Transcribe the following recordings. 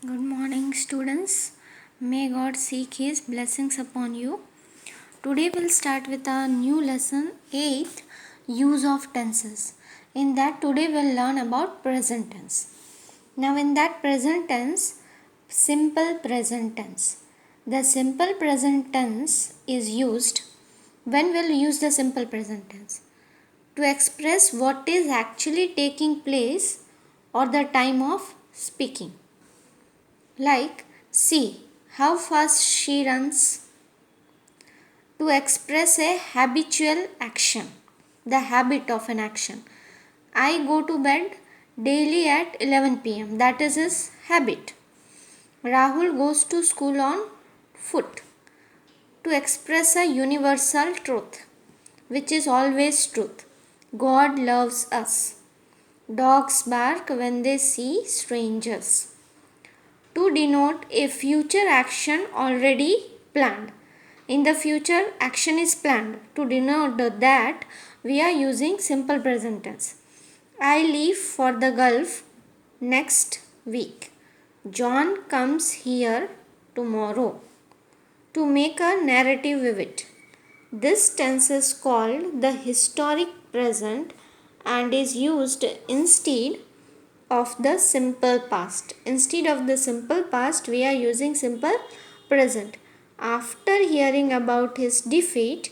Good morning, students. May God seek His blessings upon you. Today we'll start with a new lesson 8, Use of Tenses. In that, today we'll learn about present tense. Now, in that present tense, simple present tense. The simple present tense is used. When we'll use the simple present tense? To express what is actually taking place or the time of speaking. Like, see how fast she runs. To express a habitual action, the habit of an action. I go to bed daily at 11 pm. That is his habit. Rahul goes to school on foot. To express a universal truth, which is always truth. God loves us. Dogs bark when they see strangers. To denote a future action already planned. In the future, action is planned. To denote that, we are using simple present tense. I leave for the Gulf next week. John comes here tomorrow. To make a narrative vivid. This tense is called the historic present and is used instead of the simple past. Instead of the simple past, we are using simple present. After hearing about his defeat,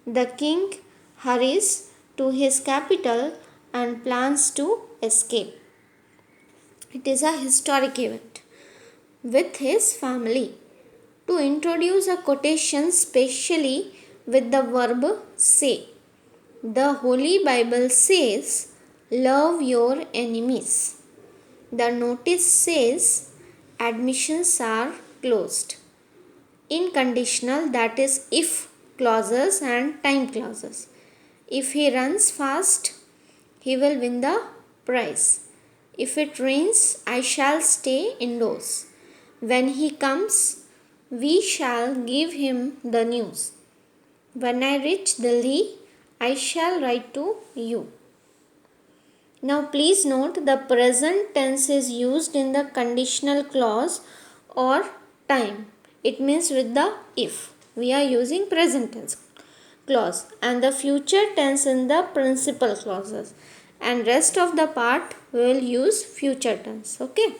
the king hurries to his capital and plans to escape. It is a historic event with his family. To introduce a quotation specially with the verb say. The Holy Bible says, love your enemies. The notice says admissions are closed. In conditional, that is if clauses and time clauses. If he runs fast, he will win the prize. If it rains, I shall stay indoors. When he comes, we shall give him the news. When I reach Delhi, I shall write to you. Now please note the present tense is used in the conditional clause or time. It means with the if. We are using present tense clause and the future tense in the principal clauses. And rest of the part we will use future tense. Okay.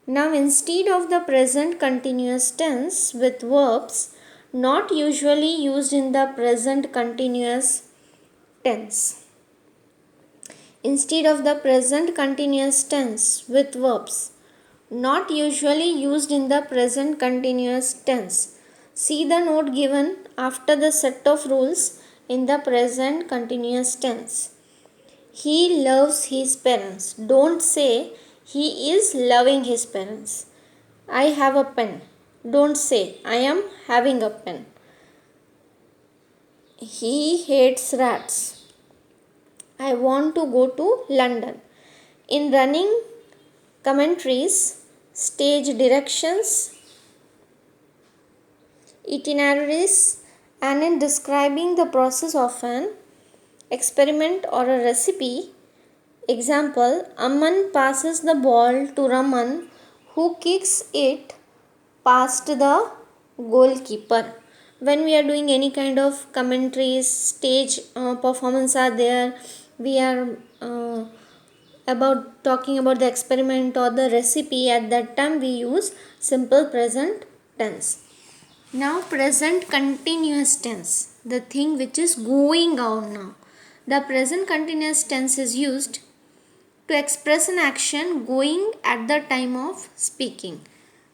Now instead of the present continuous tense with verbs not usually used in the present continuous tense. Instead of the present continuous tense with verbs not usually used in the present continuous tense. See the note given after the set of rules in the present continuous tense. He loves his parents. Don't say he is loving his parents. I have a pen. Don't say I am having a pen. He hates rats. I want to go to London. In running commentaries, stage directions, itineraries, and in describing the process of an experiment or a recipe, example, Amman passes the ball to Raman who kicks it past the goalkeeper. When we are doing any kind of commentaries, stage performance are there, we are about talking about the experiment or the recipe, at that time we use simple present tense. Now present continuous tense, the thing which is going on now. The present continuous tense is used to express an action going at the time of speaking.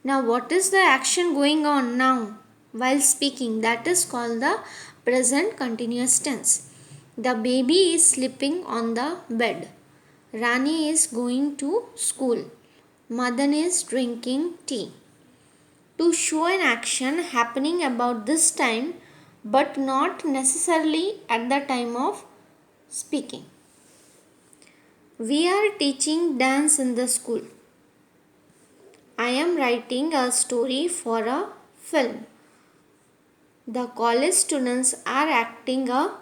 Now what is the action going on now while speaking? That is called the present continuous tense. The baby is sleeping on the bed. Rani is going to school. Madan is drinking tea. To show an action happening about this time but not necessarily at the time of speaking. We are teaching dance in the school. I am writing a story for a film. The college students are acting a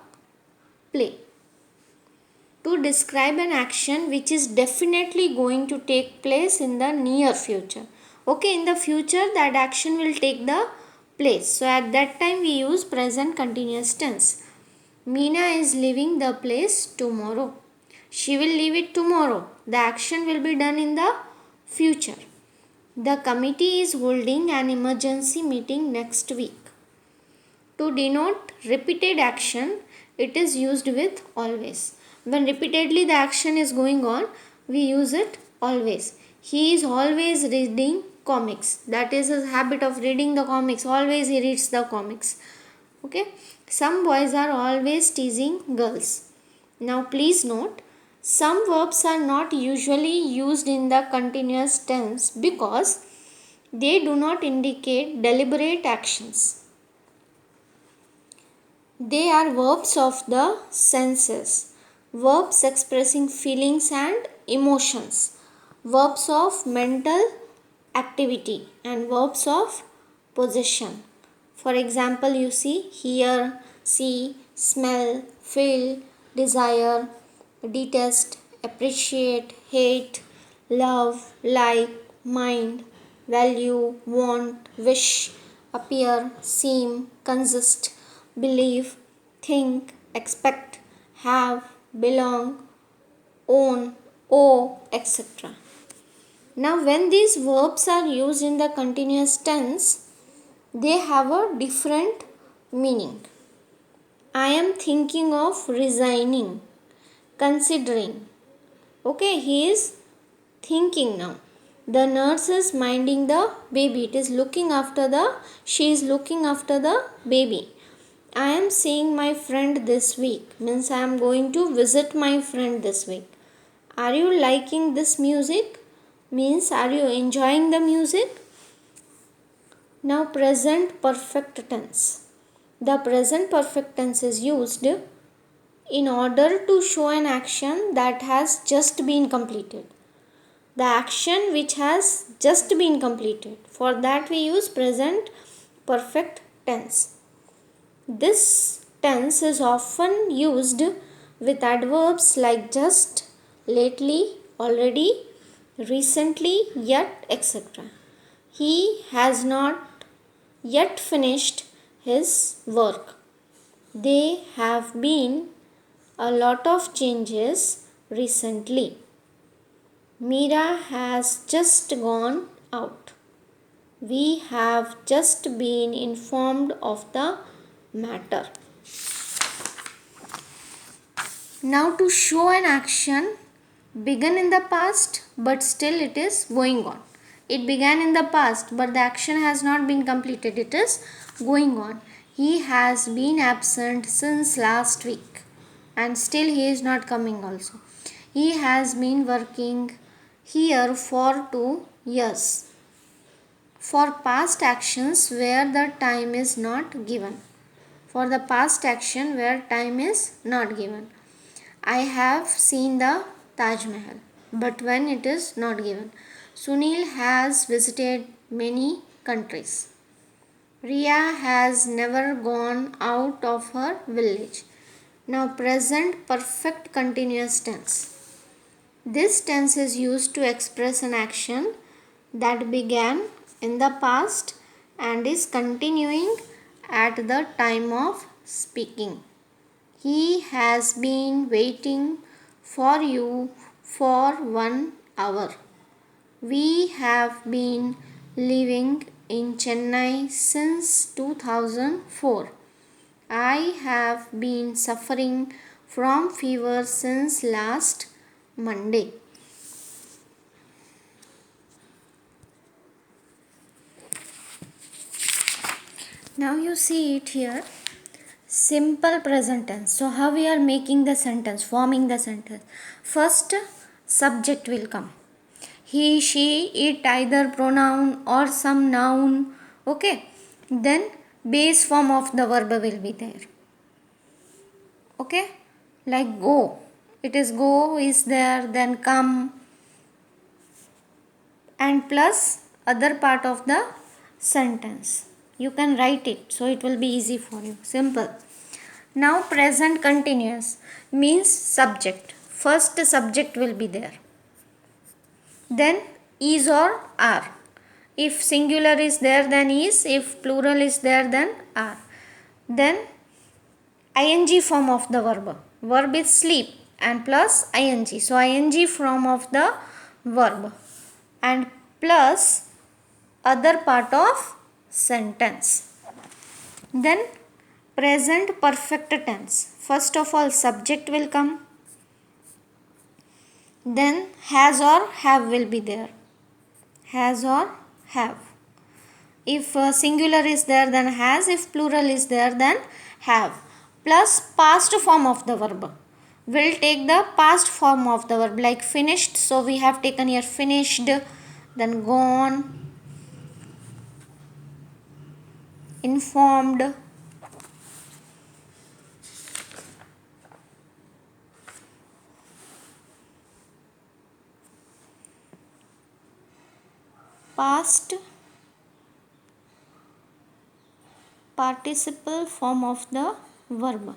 play. to describe an action which is definitely going to take place in the near future. Okay, in the future that action will take the place. So at that time we use present continuous tense. Meena is leaving the place tomorrow. She will leave it tomorrow. The action will be done in the future. The committee is holding an emergency meeting next week. To denote repeated action, it is used with always. When repeatedly the action is going on, we use it always. He is always reading comics. That is his habit of reading the comics. Always he reads the comics. Okay. Some boys are always teasing girls. Now please note, some verbs are not usually used in the continuous tense because they do not indicate deliberate actions. They are verbs of the senses, verbs expressing feelings and emotions, verbs of mental activity and verbs of possession. For example, you see hear, see, smell, feel, desire, detest, appreciate, hate, love, like, mind, value, want, wish, appear, seem, consist, believe, think, expect, have, belong, own, owe, etc. Now, when these verbs are used in the continuous tense, they have a different meaning. I am thinking of resigning, considering. Okay, he is thinking now. The nurse is minding the baby. She is looking after the baby. I am seeing my friend this week. Means I am going to visit my friend this week. Are you liking this music? Means are you enjoying the music? Now present perfect tense. The present perfect tense is used in order to show an action that has just been completed. The action which has just been completed. For that we use present perfect tense. This tense is often used with adverbs like just, lately, already, recently, yet, etc. He has not yet finished his work. There have been a lot of changes recently. Meera has just gone out. We have just been informed of the matter. Now to show an action began in the past but still it is going on. It began in the past but the action has not been completed. It is going on. He has been absent since last week and still he is not coming also. He has been working here for 2 years. For past actions where the time is not given. For the past action where time is not given. I have seen the Taj Mahal, but when it is not given. Sunil has visited many countries. Riya has never gone out of her village. Now present perfect continuous tense. This tense is used to express an action that began in the past and is continuing at the time of speaking. He has been waiting for you for 1 hour. We have been living in Chennai since 2004. I have been suffering from fever since last Monday. Now you see it here. Simple present tense. So how we are making the sentence, forming the sentence. First, subject will come. He, she, it, either pronoun or some noun. Okay. Then base form of the verb will be there. Okay. Like go. It is go is there, then come. And plus other part of the sentence. You can write it so it will be easy for you. Simple. Now present continuous means subject. first subject will be there. Then is or are. If singular is there, then is. If plural is there, then are. Then ing form of the verb. Verb is sleep and plus ing. So ing form of the verb and plus other part of sentence. Then present perfect tense. First of all, subject will come. Then has or have will be there. Has or have. If singular is there, then has. If plural is there, then have. Plus past form of the verb. We'll take the past form of the verb like finished. So we have taken here finished, then gone, informed, past participle form of the verb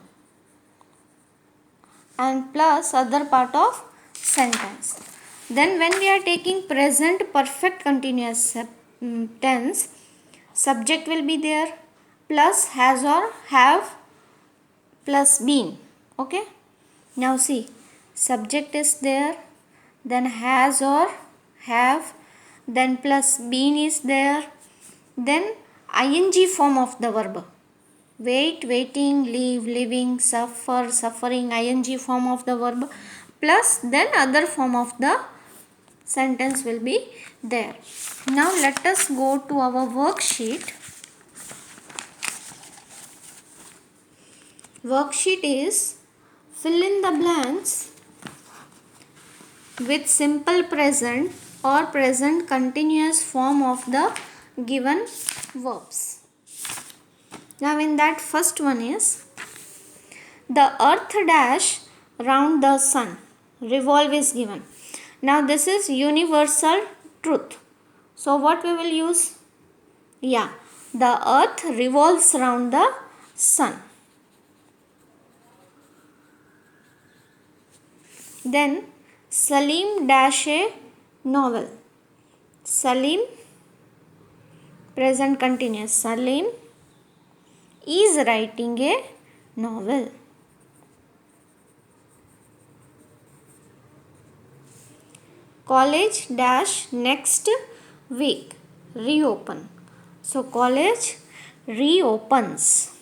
and plus other part of sentence. Then when we are taking present perfect continuous tense, subject will be there plus has or have plus been. Okay. Now see, subject is there, then has or have, then plus been is there, then ing form of the verb. Wait, waiting, live, living, suffer, suffering, ing form of the verb plus then other form of the sentence will be there. Now let us go to our worksheet. Worksheet is fill in the blanks with simple present or present continuous form of the given verbs. Now in that first one is the earth dash round the sun. Revolve is given. Now this is universal truth. So what we will use? Yeah, the earth revolves round the sun. Then Salim dash a novel. Salim present continuous. Salim is writing a novel. College dash next week reopen. So college reopens.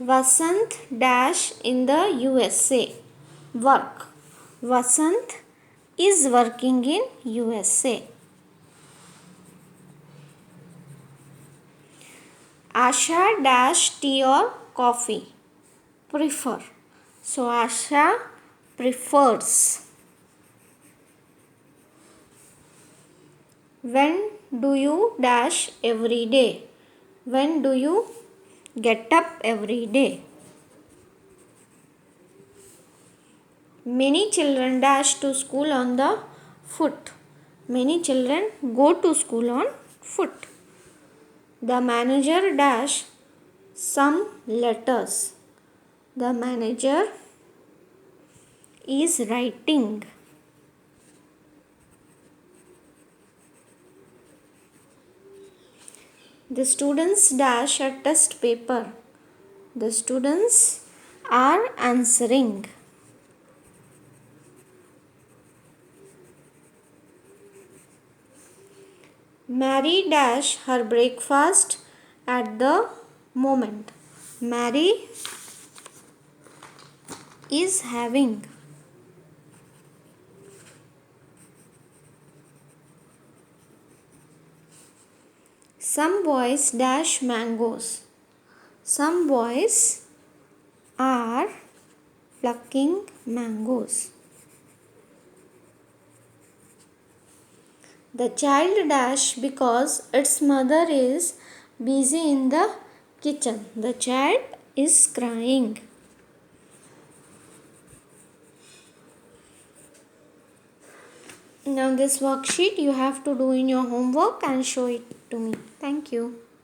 Vasant dash in the USA work. Vasant is working in USA. Asha dash tea or coffee prefer. So Asha prefers. When do you dash every day? When do you get up every day? Many children dash to school on the foot. Many children go to school on foot. The manager dash some letters. The manager is writing. The students dash a test paper. The students are answering. Mary dash her breakfast at the moment. Mary is having. Some boys dash mangoes. Some boys are plucking mangoes. The child dash because its mother is busy in the kitchen. The child is crying. Now this worksheet you have to do in your homework and show it to me. Thank you.